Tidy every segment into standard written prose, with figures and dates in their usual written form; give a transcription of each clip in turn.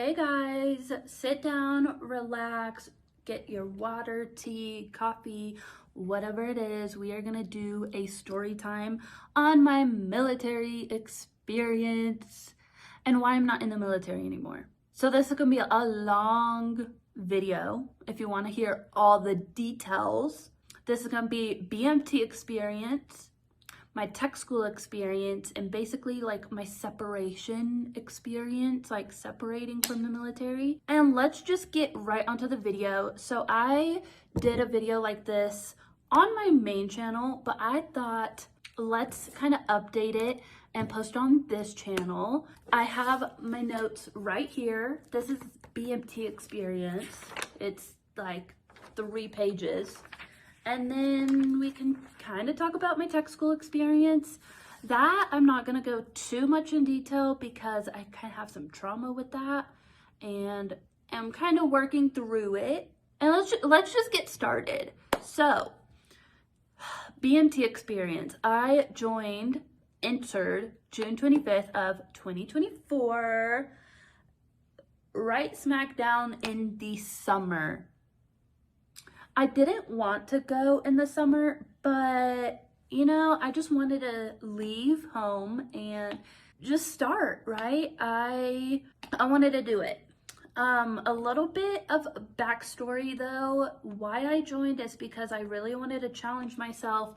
Hey guys, sit down, relax, get your water, tea, coffee, whatever it is. We are gonna do a story time on my military experience and why I'm not in the military anymore. So this is gonna be a long video if you want to hear all the details. This is gonna be BMT experience, my tech school experience, and basically like my separation experience, like separating from the military. And let's just get right onto the video. So I did a video like this on my main channel, but I thought let's kind of update it and post on this channel. I have my notes right here. This is BMT experience. It's like 3 pages. And then we can kind of talk about my tech school experience. That I'm not going to go too much in detail because I kind of have some trauma with that and I'm kind of working through it. And let's just get started. So, BMT experience. I entered June 25th of 2024, right smack down in the summer. I didn't want to go in the summer, but you know, I just wanted to leave home and just start, right? I wanted to do it. A little bit of backstory though, why I joined is because I really wanted to challenge myself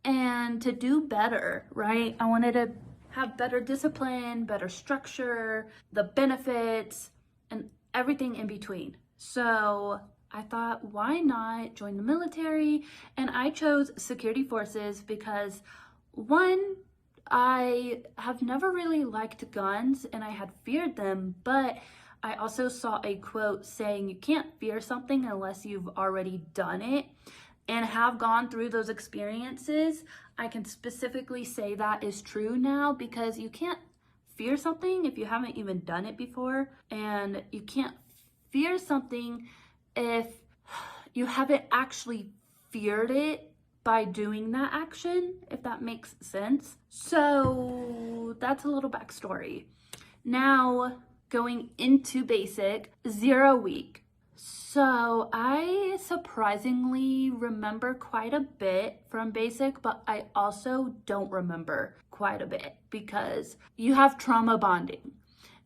and to do better, right? I wanted to have better discipline, better structure, the benefits, and everything in between. So I thought, why not join the military? And I chose security forces because, one, I have never really liked guns and I had feared them, but I also saw a quote saying you can't fear something unless you've already done it and have gone through those experiences. I can specifically say that is true now because you can't fear something if you haven't even done it before, and you can't fear something if you haven't actually feared it by doing that action, if that makes sense. So that's a little backstory. Now, going into basic, 0 week. So I surprisingly remember quite a bit from basic, but I also don't remember quite a bit because you have trauma bonding.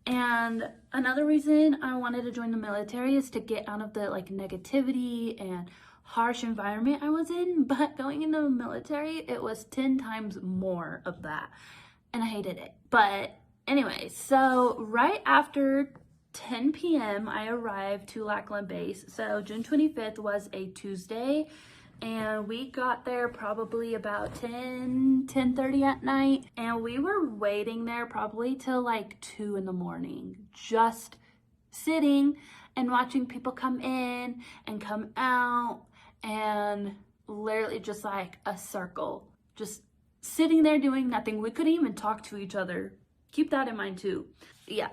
And another reason I wanted to join the military is to get out of the like negativity and harsh environment I was in, but going into the military, it was 10 times more of that and I hated it. But anyway, so right after 10 p.m. I arrived to Lackland Base. So June 25th was a Tuesday and we got there probably about 10:30 at night, and we were waiting there probably till like 2 in the morning, just sitting and watching people come in and come out, and literally just like a circle, just sitting there doing nothing. We couldn't even talk to each other. Keep that in mind too. Yeah.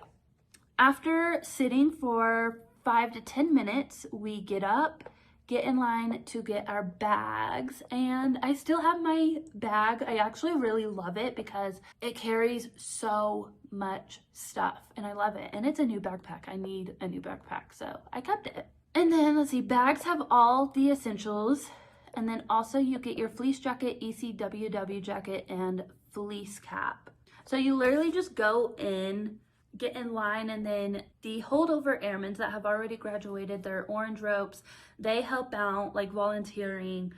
After sitting for 5 to 10 minutes, we get up, get in line to get our bags, and I still have my bag. I actually really love it because it carries so much stuff and I love it, and it's a new backpack. I need a new backpack, so I kept it. And then let's see, bags have all the essentials, and then also you get your fleece jacket, ECWW jacket, and fleece cap. So you literally just go in, get in line, and then the holdover airmen that have already graduated their orange ropes, they help out like volunteering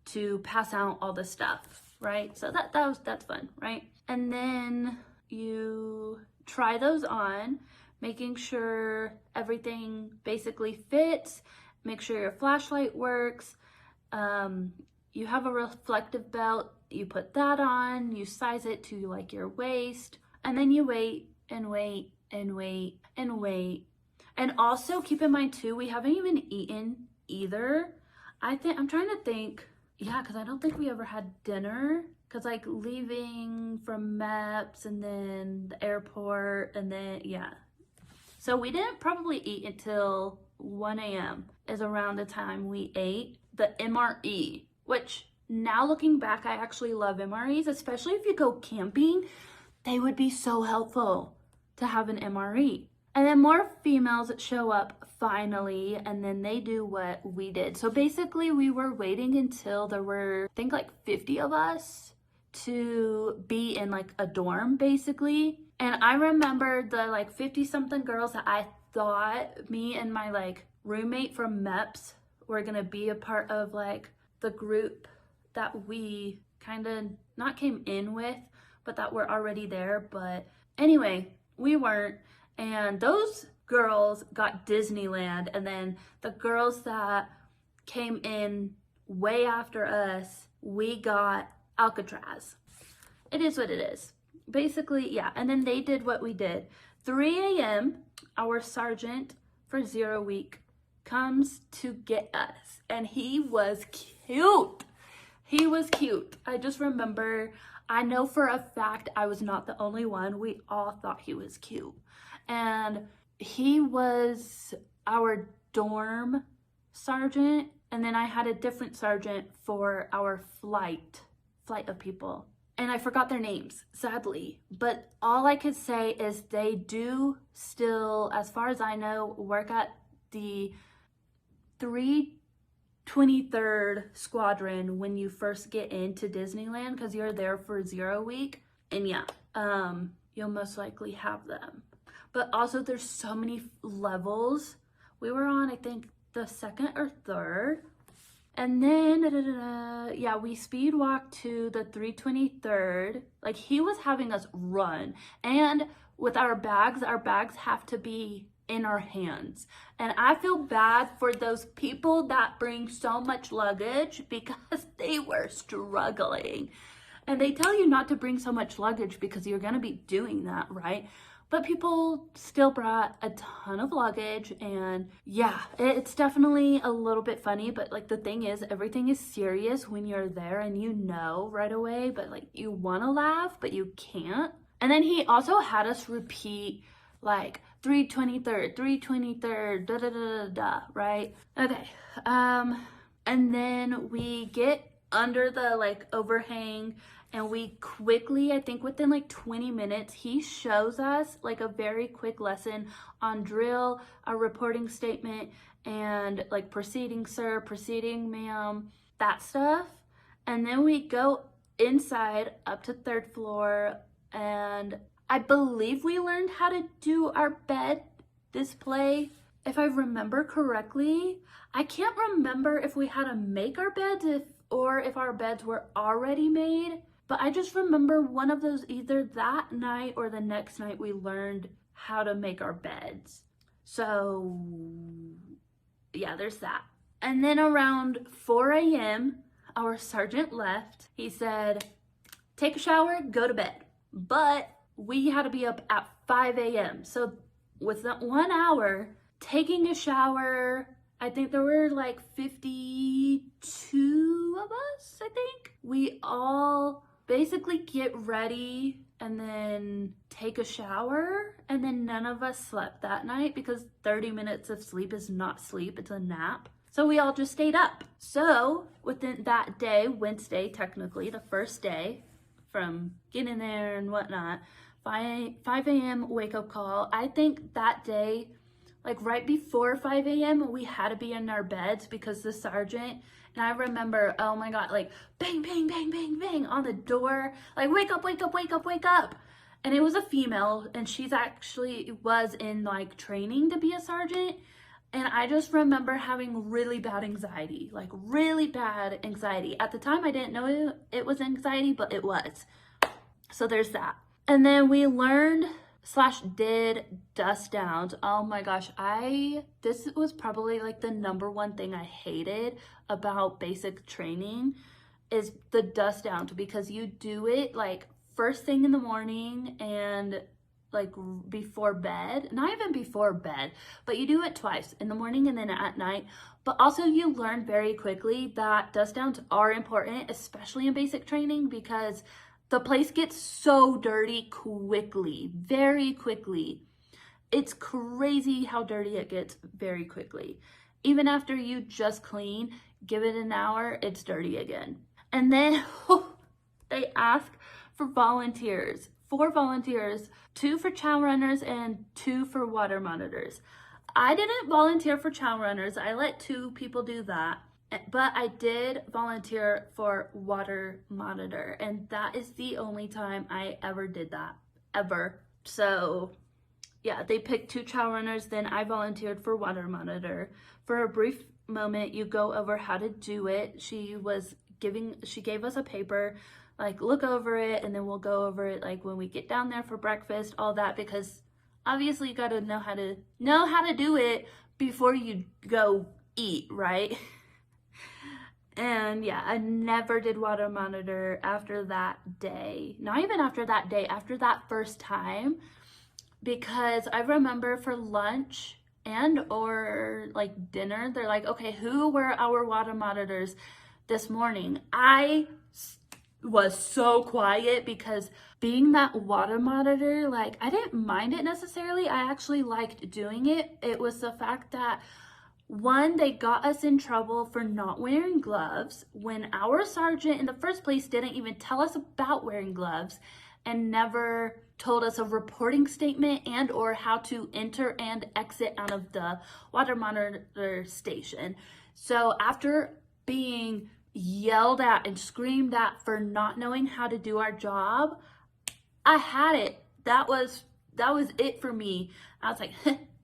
to pass out all the stuff, right? So that's fun, right? And then you try those on, making sure everything basically fits, make sure your flashlight works. You have a reflective belt, you put that on, you size it to like your waist, and then you wait and wait and wait and wait. And also keep in mind too, we haven't even eaten either. I'm trying to think, yeah, because I don't think we ever had dinner, because like leaving from MEPS and then the airport and then yeah. So we didn't probably eat until 1 a.m. is around the time we ate the MRE, which now looking back, I actually love MREs, especially if you go camping. They would be so helpful to have an MRE. And then more females show up finally, and then they do what we did. So basically we were waiting until there were, I think, like 50 of us to be in like a dorm basically. And I remember the like 50 something girls that I thought me and my like roommate from MEPS were gonna be a part of like the group that we kind of not came in with, but that were already there. But anyway, we weren't. And those girls got Disneyland, and then the girls that came in way after us, we got Alcatraz. It is what it is. Basically, yeah. And then they did what we did. 3 a.m., our sergeant for 0 week comes to get us, and he was cute. He was cute. I just remember, I know for a fact I was not the only one. We all thought he was cute. And he was our dorm sergeant, and then I had a different sergeant for our flight of people. And I forgot their names, sadly. But all I could say is they do still, as far as I know, work at the 323rd Squadron when you first get into Disneyland, because you're there for 0 week. And yeah, you'll most likely have them. But also there's so many levels. We were on, I think, the 2nd or 3rd. And then, yeah, we speed walked to the 323rd. Like, he was having us run. And with our bags have to be in our hands. And I feel bad for those people that bring so much luggage because they were struggling. And they tell you not to bring so much luggage because you're gonna be doing that, right? But people still brought a ton of luggage, and yeah, it's definitely a little bit funny, but like the thing is, everything is serious when you're there and you know right away, but like you want to laugh, but you can't. And then he also had us repeat like 323rd, 323rd, da da da da da, right? Okay, and then we get under the like overhang, and we quickly, I think within like 20 minutes, he shows us like a very quick lesson on drill, a reporting statement, and like proceeding sir, proceeding ma'am, that stuff. And then we go inside up to 3rd floor, and I believe we learned how to do our bed display, if I remember correctly. I can't remember if we had to make our beds or if our beds were already made. But I just remember one of those, either that night or the next night, we learned how to make our beds. So yeah, there's that. And then around 4 a.m., our sergeant left. He said, take a shower, go to bed. But we had to be up at 5 a.m. So with that 1 hour, taking a shower, I think there were like 52 of us, I think. We all basically get ready and then take a shower, and then none of us slept that night because 30 minutes of sleep is not sleep, it's a nap. So we all just stayed up. So within that day, Wednesday, technically the first day from getting there and whatnot, 5 a.m. wake up call. I think that day, like right before 5 a.m., we had to be in our beds because the sergeant, and I remember, oh my God, like bang, bang, bang, bang, bang on the door, like wake up, wake up, wake up, wake up. And it was a female, and she's actually was in like training to be a sergeant. And I just remember having really bad anxiety, like really bad anxiety. At the time, I didn't know it was anxiety, but it was. So there's that. And then we learned / did dust downs. Oh my gosh, this was probably like the #1 thing I hated about basic training is the dust downs, because you do it like first thing in the morning and like before bed, not even before bed, but you do it twice, in the morning and then at night. But also you learn very quickly that dust downs are important, especially in basic training, because the place gets so dirty quickly, very quickly. It's crazy how dirty it gets very quickly. Even after you just clean, give it an hour, it's dirty again. And then they ask for volunteers 4 volunteers, 2 for chow runners and 2 for water monitors. I didn't volunteer for chow runners. I let 2 people do that. But I did volunteer for water monitor, and that is the only time I ever did that, ever. So yeah, they picked 2 chow runners, then I volunteered for water monitor. For a brief moment, you go over how to do it. She gave us a paper, like look over it, and then we'll go over it like when we get down there for breakfast, all that, because obviously you gotta know how to do it before you go eat, right? And yeah, I never did water monitor after that day. Not even after that day, after that first time, because I remember for lunch and or like dinner, they're like, okay, who were our water monitors this morning? I was so quiet because being that water monitor, like I didn't mind it necessarily. I actually liked doing it. It was the fact that, one, they got us in trouble for not wearing gloves when our sergeant in the first place didn't even tell us about wearing gloves and never told us a reporting statement and or how to enter and exit out of the water monitor station. So after being yelled at and screamed at for not knowing how to do our job, I had it. That was it for me. I was like,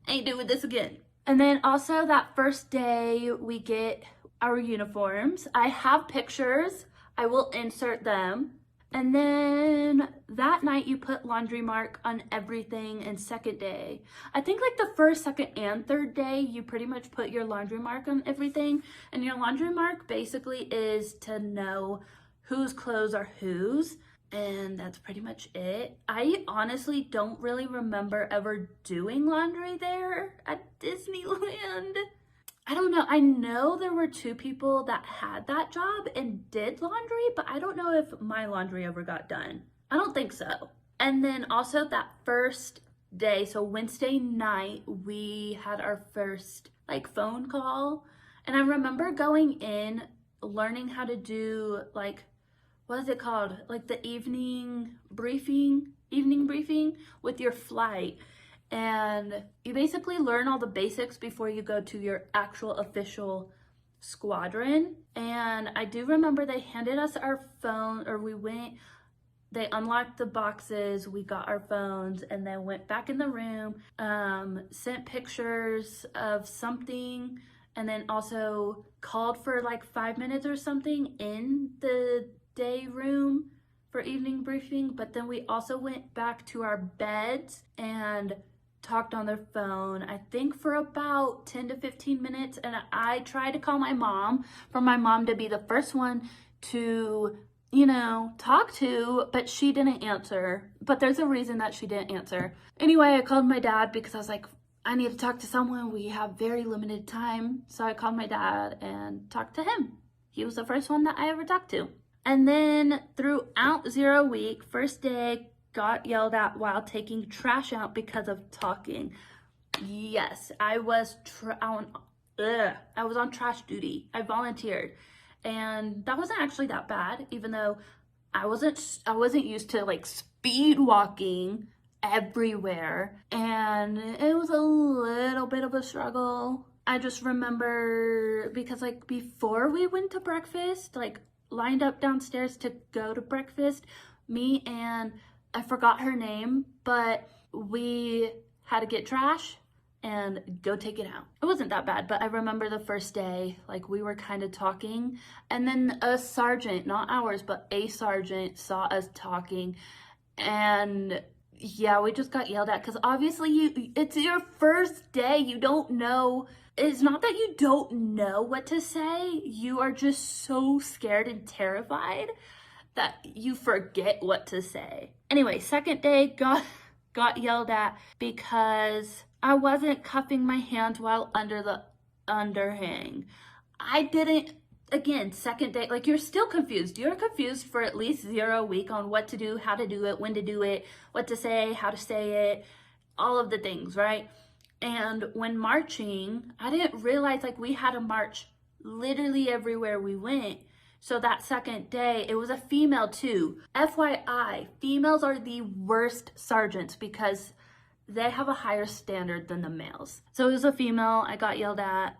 ain't doing this again. And then also that first day we get our uniforms. I have pictures. I will insert them. And then that night you put laundry mark on everything. And second day, I think like the first, second, and third day, you pretty much put your laundry mark on everything. And your laundry mark basically is to know whose clothes are whose. And that's pretty much it. I honestly don't really remember ever doing laundry there at Disneyland. I don't know. I know there were 2 people that had that job and did laundry, but I don't know if my laundry ever got done. I don't think so. And then also that first day, so Wednesday night, we had our first like phone call. And I remember going in, learning how to do like, what is it called? Like the evening briefing with your flight. And you basically learn all the basics before you go to your actual official squadron. And I do remember they handed us our phone, or they unlocked the boxes, we got our phones, and then went back in the room, sent pictures of something, and then also called for like 5 minutes or something in the day room for evening briefing. But then we also went back to our beds and talked on their phone, I think for about 10 to 15 minutes. And I tried to call my mom, for my mom to be the first one to, talk to, but she didn't answer. But there's a reason that she didn't answer. Anyway, I called my dad because I was like, I need to talk to someone. We have very limited time. So I called my dad and talked to him. He was the first one that I ever talked to. And then throughout 0 week, first day, got yelled at while taking trash out because of talking. Yes, I was on trash duty. I volunteered. And that wasn't actually that bad, even though I wasn't used to like speed walking everywhere. And it was a little bit of a struggle. I just remember because like before we went to breakfast, like lined up downstairs to go to breakfast, me and I forgot her name, but we had to get trash and go take it out. It wasn't that bad, but I remember the first day, like we were kind of talking, and then a sergeant, not ours, but a sergeant saw us talking, and yeah, we just got yelled at because obviously it's your first day. You don't know. It's not that you don't know what to say. You are just so scared and terrified that you forget what to say. Anyway, second day got yelled at because I wasn't cuffing my hands while under the underhang. I didn't. Again, second day, like you're still confused. You're confused for at least 0 week on what to do, how to do it, when to do it, what to say, how to say it, all of the things, right? And when marching, I didn't realize like we had to march literally everywhere we went. So that second day, it was a female too. FYI, females are the worst sergeants because they have a higher standard than the males. So it was a female, I got yelled at.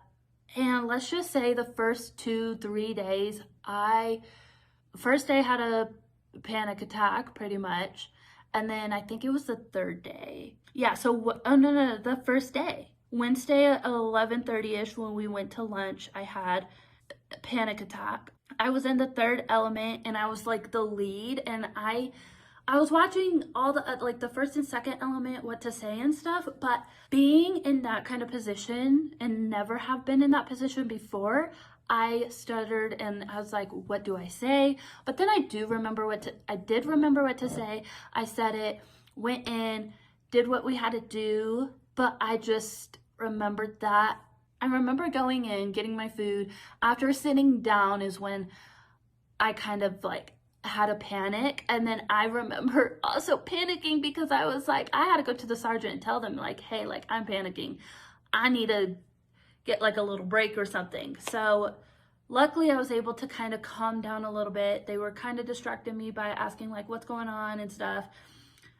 And let's just say the first 2-3 days, first day had a panic attack pretty much. And then I think it was the third day. Yeah, so, oh no, the first day. Wednesday at 11:30ish when we went to lunch, I had a panic attack. I was in the third element and I was like the lead, and I was watching all the like the first and second element, what to say and stuff, but being in that kind of position and never have been in that position before, I stuttered and I was like, what do I say? But then I did remember what to say. I said it, went in, did what we had to do, but I just remembered that. I remember going in, getting my food. After sitting down is when I kind of like had a panic. And then I remember also panicking because I was like, I had to go to the sergeant and tell them like, hey, like I'm panicking. I need to get like a little break or something. So luckily I was able to kind of calm down a little bit. They were kind of distracting me by asking like what's going on and stuff.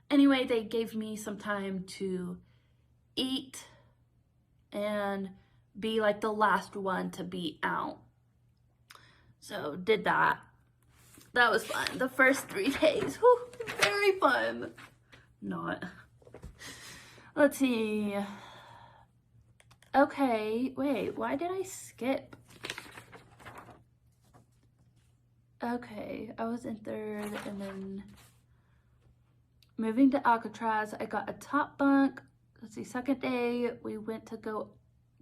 Anyway, they gave me some time to eat and be like the last one to be out. So did that. That was fun. The first 3 days, whew, very fun. Not. Let's see. Okay, wait, why did I skip? Okay, I was in third, and then moving to Alcatraz, I got a top bunk. Let's see, second day, we went to go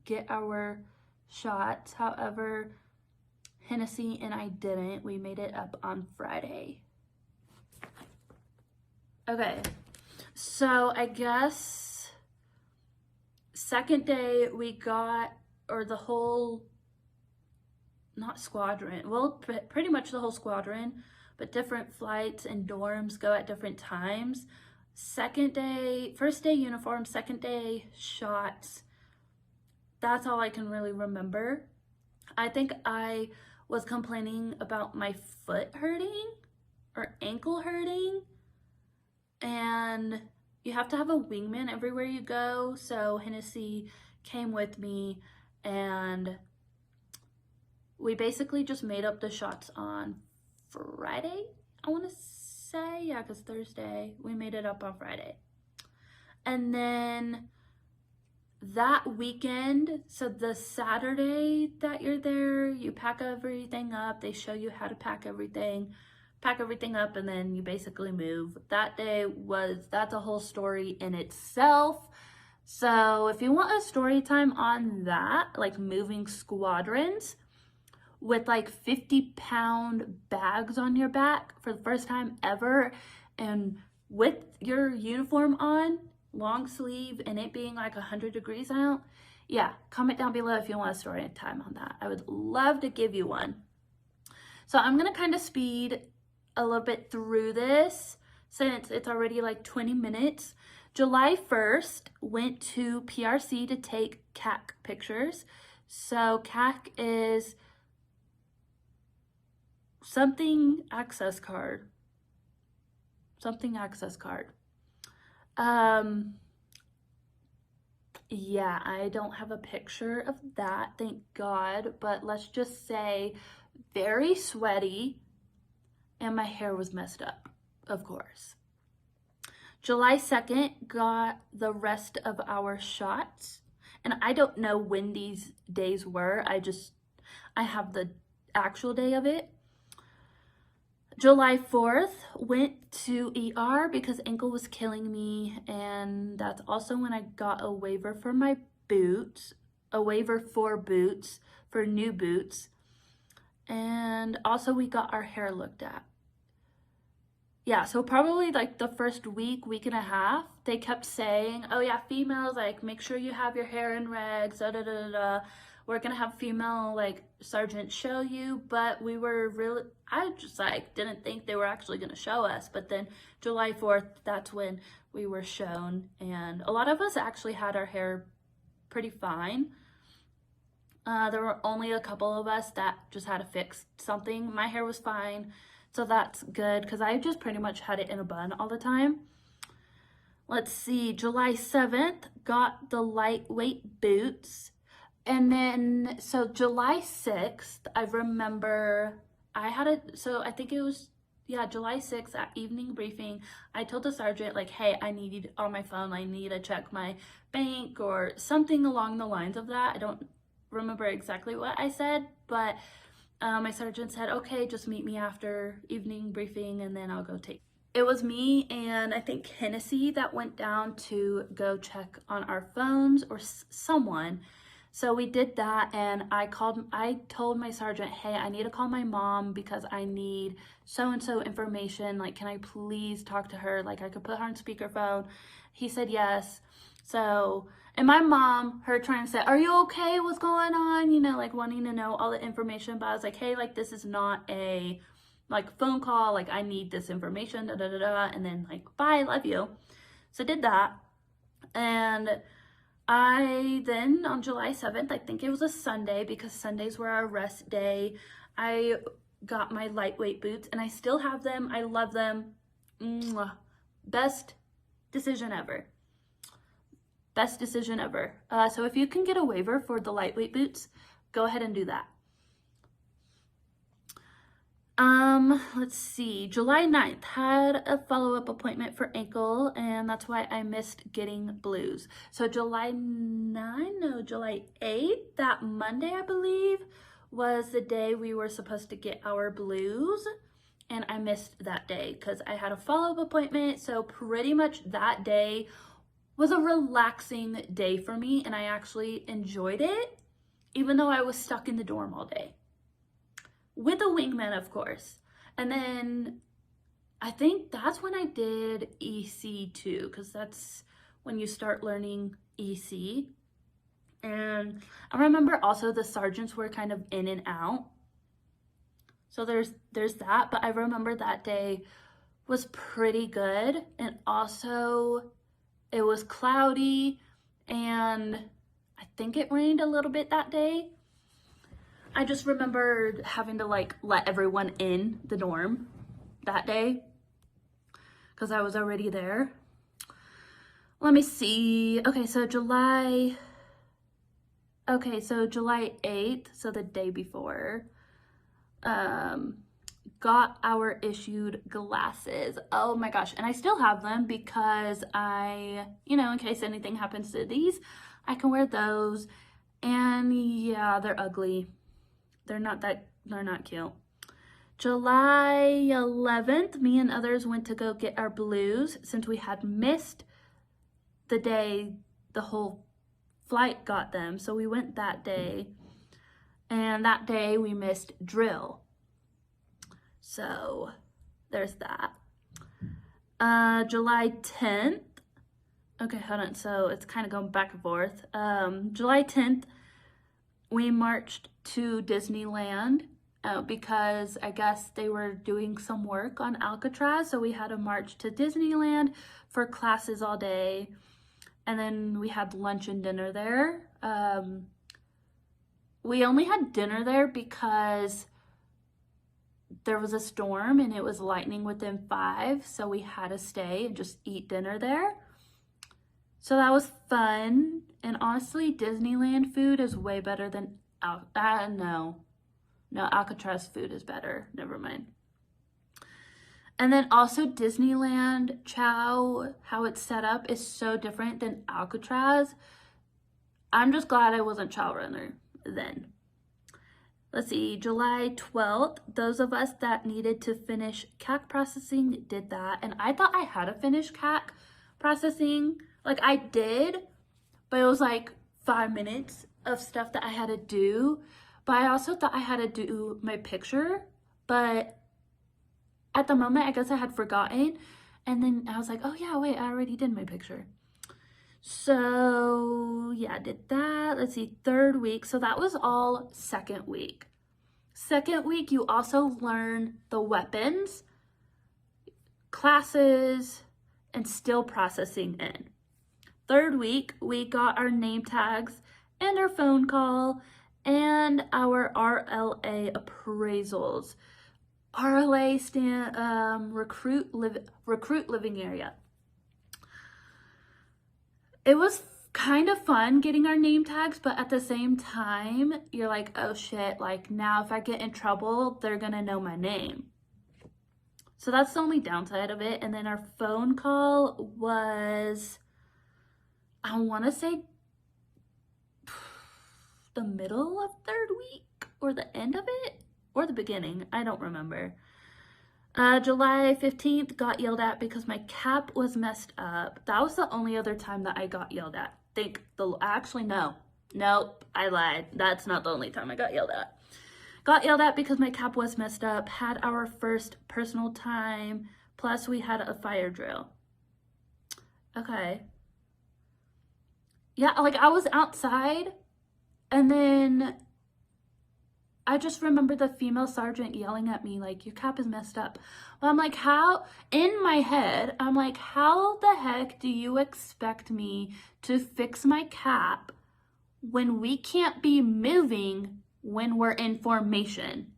get our shots. However, Hennessy and I didn't. We made it up on Friday. Okay, so I guess second day we got, or the whole, not squadron, well, pretty much the whole squadron, but different flights and dorms go at different times. Second day, first day uniform, second day shots. That's all I can really remember. I think I was complaining about my foot hurting or ankle hurting, and you have to have a wingman everywhere you go. So Hennessy came with me and we basically just made up the shots on Friday, I want to say. Yeah, because Thursday, we made it up on Friday. And then that weekend, so the Saturday that you're there, you pack everything up. They show you how to pack everything up, and then you basically move. That day that's a whole story in itself. So if you want a story time on that, like moving squadrons with like 50-pound bags on your back for the first time ever, and with your uniform on, long sleeve, and it being like 100 degrees out, yeah, comment down below if you want a story time on that. I would love to give you one. So I'm gonna kind of speed a little bit through this since it's already like 20 minutes. July 1st, went to PRC to take CAC pictures. So CAC is something access card. Yeah, I don't have a picture of that, thank God, but let's just say very sweaty, and my hair was messed up, of course. July 2nd, got the rest of our shots, and I don't know when these days were. I have the actual day of it. July 4th, went to ER because ankle was killing me, and that's also when I got a waiver for my boots, a waiver for boots, for new boots, and also we got our hair looked at. Yeah, so probably like the first week and a half, they kept saying, oh yeah, females, like make sure you have your hair in regs, da da da da. We're gonna have female like sergeants show you, but we were really, I just like didn't think they were actually gonna show us. But then July 4th, that's when we were shown, and a lot of us actually had our hair pretty fine. There were only a couple of us that just had to fix something. My hair was fine, so that's good because I just pretty much had it in a bun all the time. Let's see, July 7th, got the lightweight boots. And then, so July 6th, I remember I think it was, yeah, July 6th at evening briefing, I told the sergeant, like, hey, I need on my phone, I need to check my bank or something along the lines of that. I don't remember exactly what I said, but my sergeant said, okay, just meet me after evening briefing and then I'll go take. It was me and I think Hennessy that went down to go check on our phones or someone. So we did that and I told my sergeant, hey, I need to call my mom because I need so-and-so information. Like, can I please talk to her? Like, I could put her on speakerphone. He said yes. So, and my mom, her trying to say, are you okay? What's going on? You know, like wanting to know all the information. But I was like, hey, like, this is not a like phone call. Like, I need this information, da da da da. And then like, bye, love you. So I did that. And I then on July 7th, I think it was a Sunday because Sundays were our rest day, I got my lightweight boots and I still have them. I love them. Mwah. Best decision ever. Best decision ever. So if you can get a waiver for the lightweight boots, go ahead and do that. Let's see, July 9th, had a follow-up appointment for ankle, and that's why I missed getting blues. So July 8th, that Monday, I believe, was the day we were supposed to get our blues, and I missed that day because I had a follow-up appointment. So pretty much that day was a relaxing day for me, and I actually enjoyed it, even though I was stuck in the dorm all day. With a wingman, of course. And then I think that's when I did EC2, because that's when you start learning EC. And I remember also the sergeants were kind of in and out. So there's that, but I remember that day was pretty good. And also it was cloudy and I think it rained a little bit that day. I just remember having to like let everyone in the dorm that day because I was already there. Let me see. Okay, so July 8th, so the day before, got our issued glasses. Oh my gosh, and I still have them because in case anything happens to these, I can wear those. And yeah, they're ugly. They're not cute. July 11th, me and others went to go get our blues since we had missed the day the whole flight got them. So we went that day, and that day we missed drill. So there's that. July 10th. Okay, hold on. So it's kind of going back and forth. July 10th, we marched to Disneyland because I guess they were doing some work on Alcatraz. So we had to march to Disneyland for classes all day. And then we had lunch and dinner there. We only had dinner there because there was a storm and it was lightning within 5. So we had to stay and just eat dinner there. So that was fun. And honestly, Disneyland food is way better than Alcatraz food is better. Never mind. And then also Disneyland chow, how it's set up is so different than Alcatraz. I'm just glad I wasn't chow runner then. Let's see, July 12th, those of us that needed to finish CAC processing did that. And I thought I had to finish CAC processing. Like I did, but it was like 5 minutes of stuff that I had to do. But I also thought I had to do my picture, but at the moment, I guess I had forgotten. And then I was like, oh yeah, wait, I already did my picture. So yeah, I did that. Let's see, 3rd week. So that was all 2nd week. 2nd week, you also learn the weapons, classes, and still processing in. 3rd week, we got our name tags and our phone call and our RLA appraisals. RLA stand recruit living area. It was kind of fun getting our name tags, but at the same time, you're like, oh shit, like now if I get in trouble, they're gonna know my name. So that's the only downside of it. And then our phone call was, I want to say the middle of 3rd week or the end of it or the beginning. I don't remember. July 15th, got yelled at because my cap was messed up. That was the only other time that I got yelled at. Actually, no. Nope, I lied. That's not the only time I got yelled at. Got yelled at because my cap was messed up. Had our first personal time. Plus, we had a fire drill. Okay. Yeah, like I was outside and then I just remember the female sergeant yelling at me like, your cap is messed up. Well, I'm like, how? In my head, I'm like, how the heck do you expect me to fix my cap when we can't be moving when we're in formation?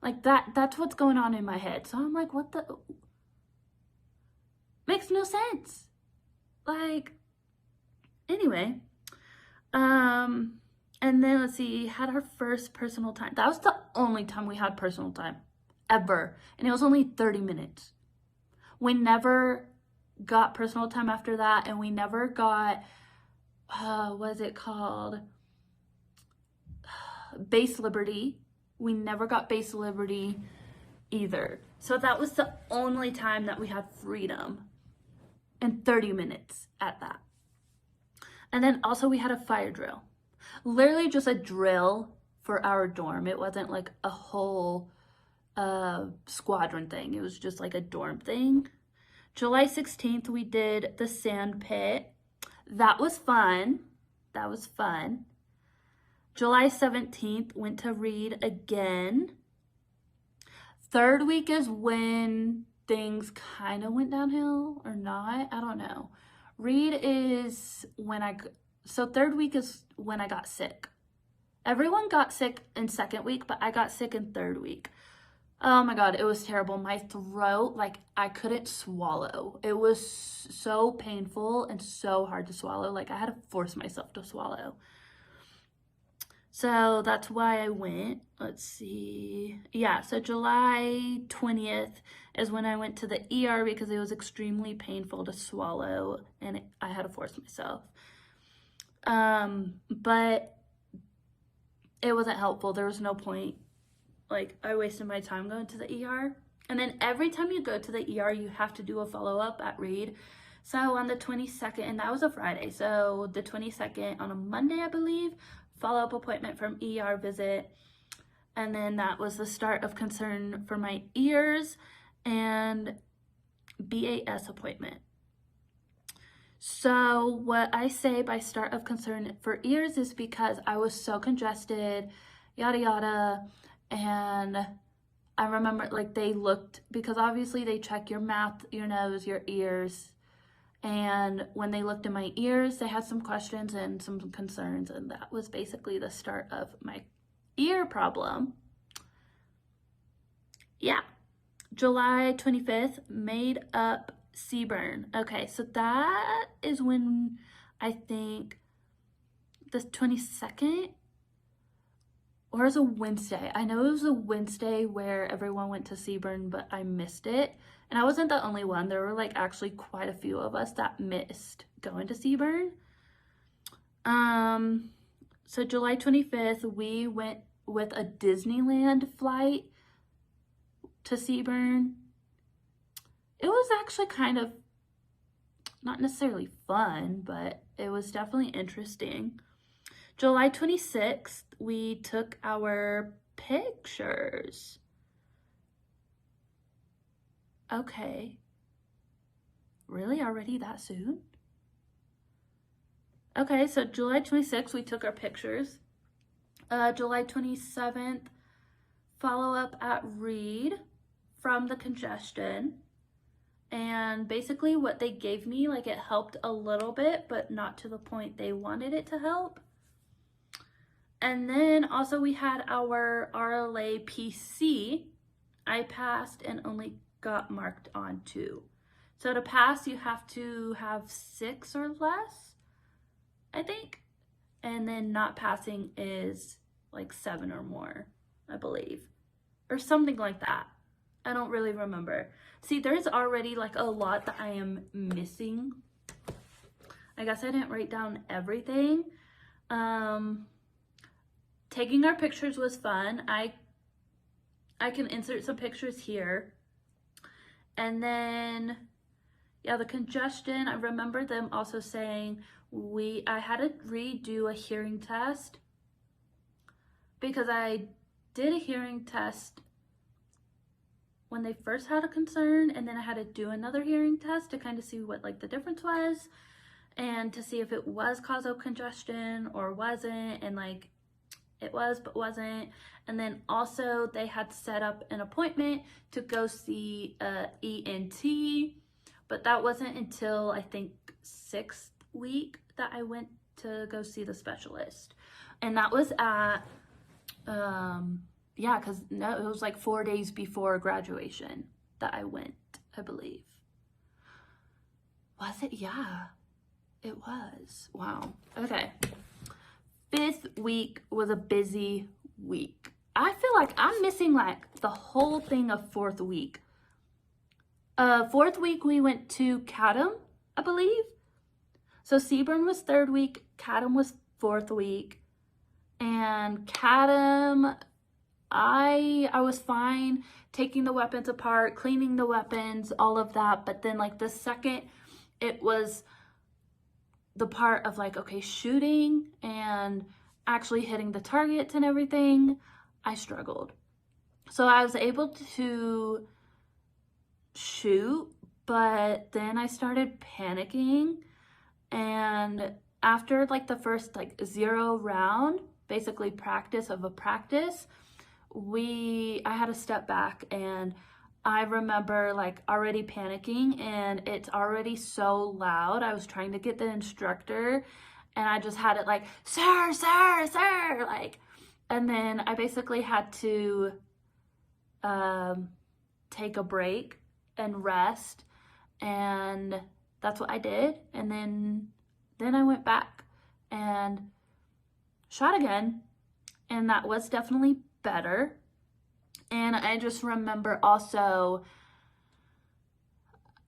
Like that's what's going on in my head. So I'm like, what the? Makes no sense. Like, anyway. And then let's see, had our first personal time. That was the only time we had personal time ever. And it was only 30 minutes. We never got personal time after that. And we never got, what is it called? Base Liberty. We never got Base Liberty either. So that was the only time that we had freedom. And 30 minutes at that. And then also we had a fire drill. Literally just a drill for our dorm. It wasn't like a whole squadron thing. It was just like a dorm thing. July 16th, we did the sand pit. That was fun. That was fun. July 17th, went to Reed again. 3rd week is when things kind of went downhill or not. I don't know. Reed is when so 3rd week is when I got sick. Everyone got sick in 2nd week, but I got sick in 3rd week. Oh my God, it was terrible. My throat, like I couldn't swallow. It was so painful and so hard to swallow. Like I had to force myself to swallow. So that's why I went. Let's see. Yeah, so July 20th is when I went to the ER because it was extremely painful to swallow and I had to force myself. But it wasn't helpful. There was no point. Like I wasted my time going to the ER. And then every time you go to the ER, you have to do a follow-up at Reed. So on the 22nd, and that was a Friday. So the 22nd on a Monday, I believe, follow-up appointment from ER visit. And then that was the start of concern for my ears and BAS appointment. So what I say by start of concern for ears is because I was so congested, yada yada, and I remember like they looked, because obviously they check your mouth, your nose, your ears, and when they looked in my ears, they had some questions and some concerns, and that was basically the start of my ear problem. Yeah. July 25th, made up Seaburn. Okay, so that is when I think the 22nd, or is a Wednesday. I know it was a Wednesday where everyone went to Seaburn, but I missed it. And I wasn't the only one. There were like actually quite a few of us that missed going to Seaburn. So July 25th, we went with a Disneyland flight to Seaburn. It was actually kind of not necessarily fun, but it was definitely interesting. July 26th, we took our pictures. Okay. Really? Already that soon? Okay, so July 26th, we took our pictures. July 27th, follow-up at Reed from the congestion. And basically what they gave me, like it helped a little bit, but not to the point they wanted it to help. And then also we had our RLA PC. I passed and only got marked on 2. So to pass, you have to have 6 or less, I think. And then not passing is like 7 or more, I believe. Or something like that. I don't really remember. See, there's already like a lot that I am missing. I guess I didn't write down everything. Taking our pictures was fun. I can insert some pictures here. And then, yeah, the congestion, I remember them also saying I had to redo a hearing test because I did a hearing test when they first had a concern, and then I had to do another hearing test to kind of see what like the difference was and to see if it was causal congestion or wasn't, and like it was but wasn't. And then also they had set up an appointment to go see ENT, but that wasn't until I think 6th week that I went to go see the specialist. And that was at yeah, because it was like 4 days before graduation that I went, I believe. Was it? Yeah, it was. Wow. Okay. 5th week was a busy week. I feel like I'm missing like the whole thing of 4th week. 4th week we went to Chatham, I believe. So Seaburn was 3rd week, Chatham was 4th week. And Chatham, I was fine taking the weapons apart, cleaning the weapons, all of that. But then like the second it was the part of like, okay, shooting and actually hitting the targets and everything, I struggled. So I was able to shoot, but then I started panicking. And after like the first like 0 round, basically practice of a practice, I had to step back, and I remember like already panicking, and it's already so loud. I was trying to get the instructor, and I just had it like, sir, sir, sir, like, and then I basically had to take a break and rest, and that's what I did. And then I went back and shot again, and that was definitely better. And I just remember also,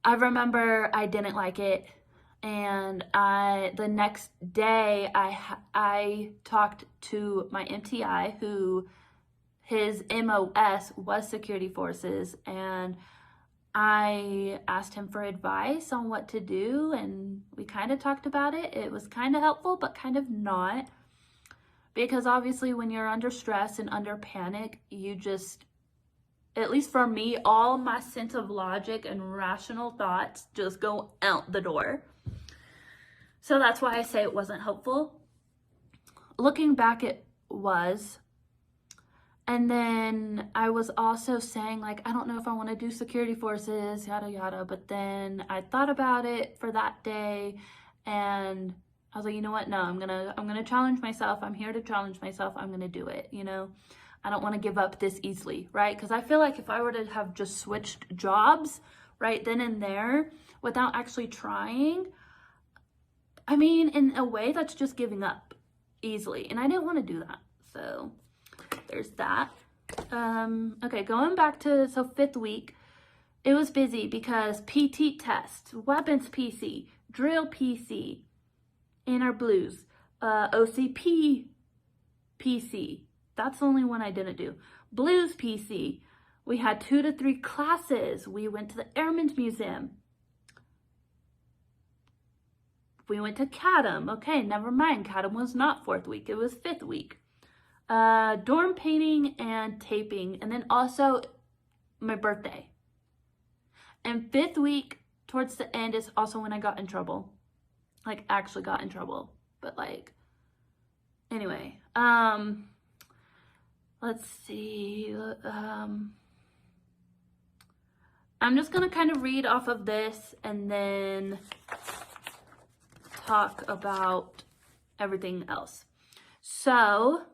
I remember I didn't like it, and the next day I talked to my MTI, who his MOS was security forces, and I asked him for advice on what to do, and we kind of talked about it. It was kind of helpful, but kind of not, because obviously when you're under stress and under panic, you just, at least for me, all my sense of logic and rational thoughts just go out the door. So that's why I say it wasn't helpful. Looking back, it was. And then I was also saying, like, I don't know if I want to do security forces, yada, yada. But then I thought about it for that day, and I was like, you know what? No, I'm gonna challenge myself. I'm here to challenge myself. I'm gonna do it, you know? I don't want to give up this easily, right? Because I feel like if I were to have just switched jobs right then and there without actually trying, I mean, in a way, that's just giving up easily. And I didn't want to do that. So there's that. Okay, going back to, so 5th week, it was busy because PT tests, weapons PC, drill PC, in our blues, OCP PC. That's the only one I didn't do. Blues PC. We had 2 to 3 classes. We went to the Airmen's Museum. We went to Chatham. Okay, never mind. Chatham was not 4th week. It was 5th week. Dorm painting and taping. And then also my birthday. And 5th week, towards the end, is also when I got in trouble. Like, actually got in trouble. But, like, anyway. Let's see. I'm just going to kind of read off of this and then talk about everything else. So,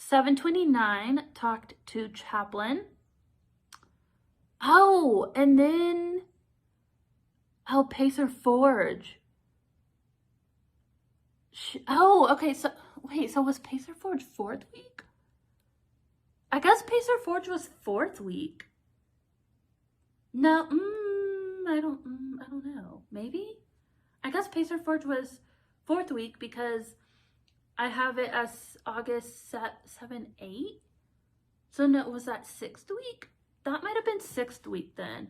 7:29, talked to chaplain. Oh, and then, oh, Pacer Forge. Oh, okay, so, wait, so was Pacer Forge 4th week? I guess Pacer Forge was 4th week. No, I don't know. Maybe? I guess Pacer Forge was 4th week because I have it as August 7, 8. So no, was that 6th week? That might have been 6th week then.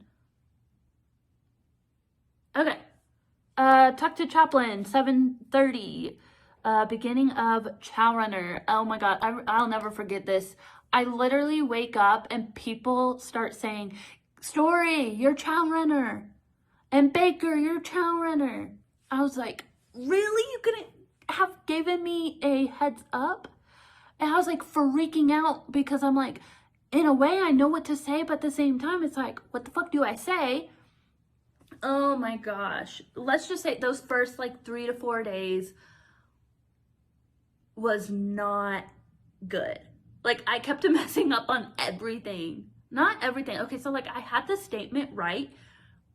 Okay. Talk to chaplain, 7:30. Beginning of Chow Runner. Oh my God, I'll never forget this. I literally wake up and people start saying, Story, you're Chow Runner. And Baker, you're Chow Runner. I was like, really? You couldn't have given me a heads up? And I was like freaking out because I'm like, in a way I know what to say, but at the same time, it's like, what the fuck do I say? Oh my gosh. Let's just say those first like 3 to 4 days was not good. Like I kept messing up on everything. Not everything. Okay, so like I had the statement right,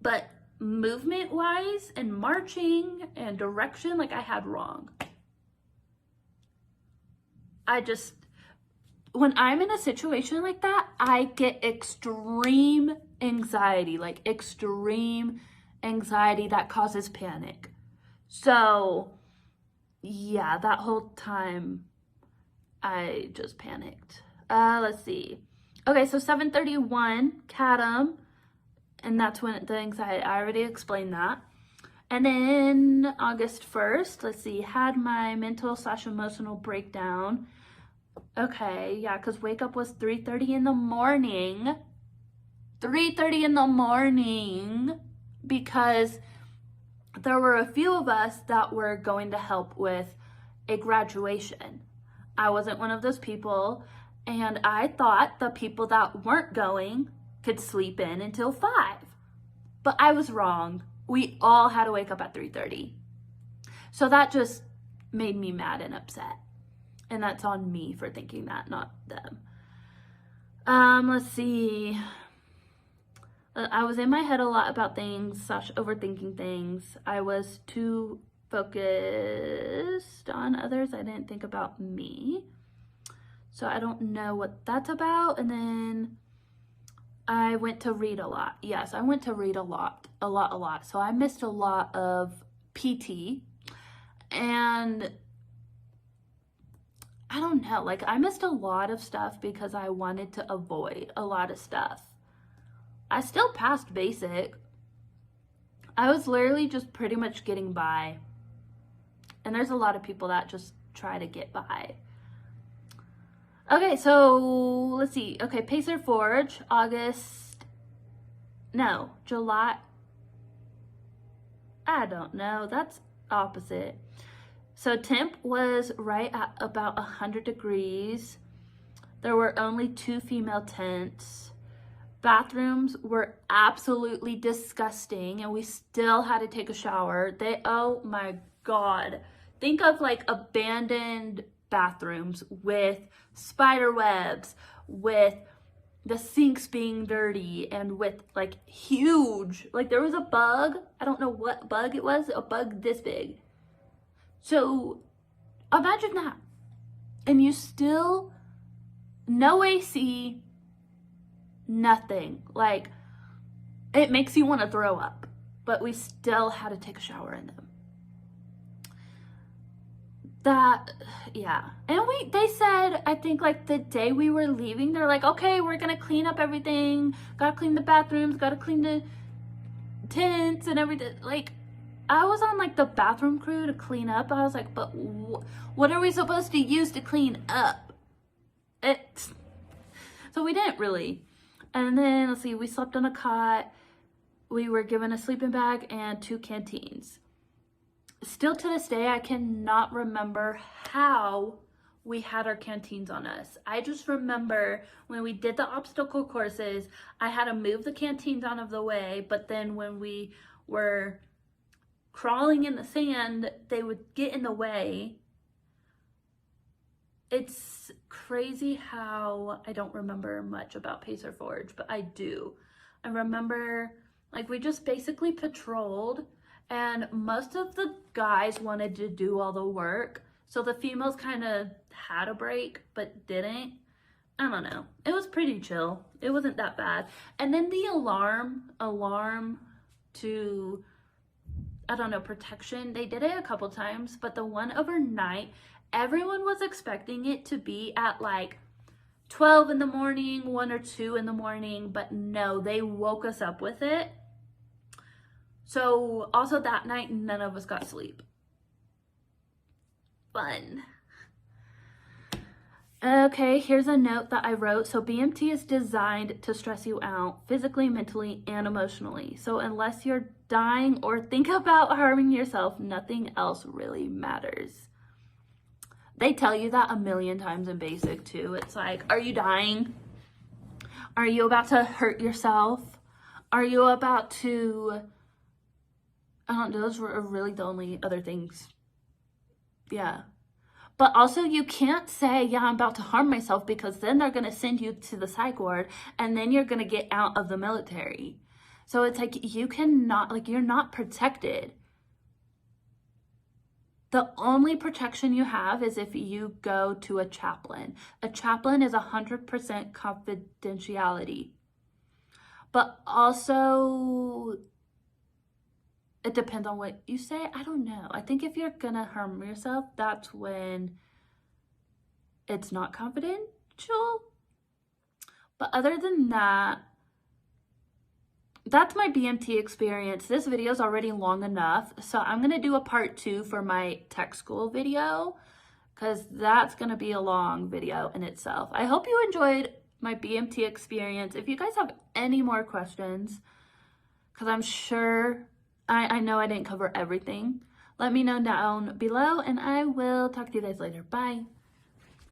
but movement wise and marching and direction, like I had wrong. When I'm in a situation like that, I get extreme anxiety, like extreme anxiety that causes panic. So yeah, that whole time I just panicked. Let's see. Okay, so 7:31, Cadam, and that's when the anxiety, I already explained that. And then August 1st, let's see, had my mental/emotional breakdown. Okay, yeah, because wake up was 3:30 in the morning. 3:30 in the morning because there were a few of us that were going to help with a graduation. I wasn't one of those people, and I thought the people that weren't going could sleep in until 5. But I was wrong. We all had to wake up at 3:30. So that just made me mad and upset. And that's on me for thinking that, not them. Let's see. I was in my head a lot about things, overthinking things. I was too focused on others. I didn't think about me. So I don't know what that's about. And then I went to read a lot. Yes, I went to read a lot. So I missed a lot of PT. And I don't know, like I missed a lot of stuff because I wanted to avoid a lot of stuff. I still passed basic. I was literally just pretty much getting by. And there's a lot of people that just try to get by. Okay, so let's see. Okay, Pacer Forge, July. I don't know. That's opposite. So temp was right at about 100 degrees. There were only 2 female tents. Bathrooms were absolutely disgusting, and we still had to take a shower. Oh my God. Think of like abandoned bathrooms with spider webs, with the sinks being dirty, and with like huge, like there was a bug. I don't know what bug it was, a bug this big. So imagine that. And you still, no AC, nothing. Like, it makes you want to throw up. But we still had to take a shower in them. Yeah. And they said, I think like the day we were leaving, they're like, okay, we're going to clean up everything. Got to clean the bathrooms, got to clean the tents and everything. Like, I was on like the bathroom crew to clean up. I was like, but what are we supposed to use to clean up? So we didn't really. And then, let's see, we slept on a cot. We were given a sleeping bag and 2 canteens. Still to this day, I cannot remember how we had our canteens on us. I just remember when we did the obstacle courses, I had to move the canteens out of the way. But then when we were crawling in the sand, they would get in the way. it's crazy how I don't remember much about Pacer Forge, but I do. I remember, like, we just basically patrolled, and most of the guys wanted to do all the work, so the females kind of had a break, but didn't. I don't know. It was pretty chill. It wasn't that bad. And then the alarm to, I don't know, protection, they did it a couple times, but the one overnight, everyone was expecting it to be at like 12 in the morning, 1 or 2 in the morning, but no, they woke us up with it. So also that night, none of us got sleep. Fun. Okay, here's a note that I wrote. So BMT is designed to stress you out physically, mentally, and emotionally. So unless you're dying or think about harming yourself, nothing else really matters. They tell you that a million times in basic too. It's like, are you dying? Are you about to hurt yourself? Are you about to, I don't know, those were really the only other things. Yeah. But also you can't say, yeah, I'm about to harm myself, because then they're going to send you to the psych ward and then you're going to get out of the military. So it's like, you cannot, like, you're not protected. The only protection you have is if you go to a chaplain. A chaplain is 100% confidentiality. But also, it depends on what you say. I don't know. I think if you're gonna harm yourself, that's when it's not confidential. But other than that, that's my BMT experience. This video is already long enough, so I'm gonna do a part 2 for my tech school video, because that's gonna be a long video in itself. I hope you enjoyed my BMT experience. If you guys have any more questions, because I'm sure, I know I didn't cover everything, let me know down below, and I will talk to you guys later. Bye.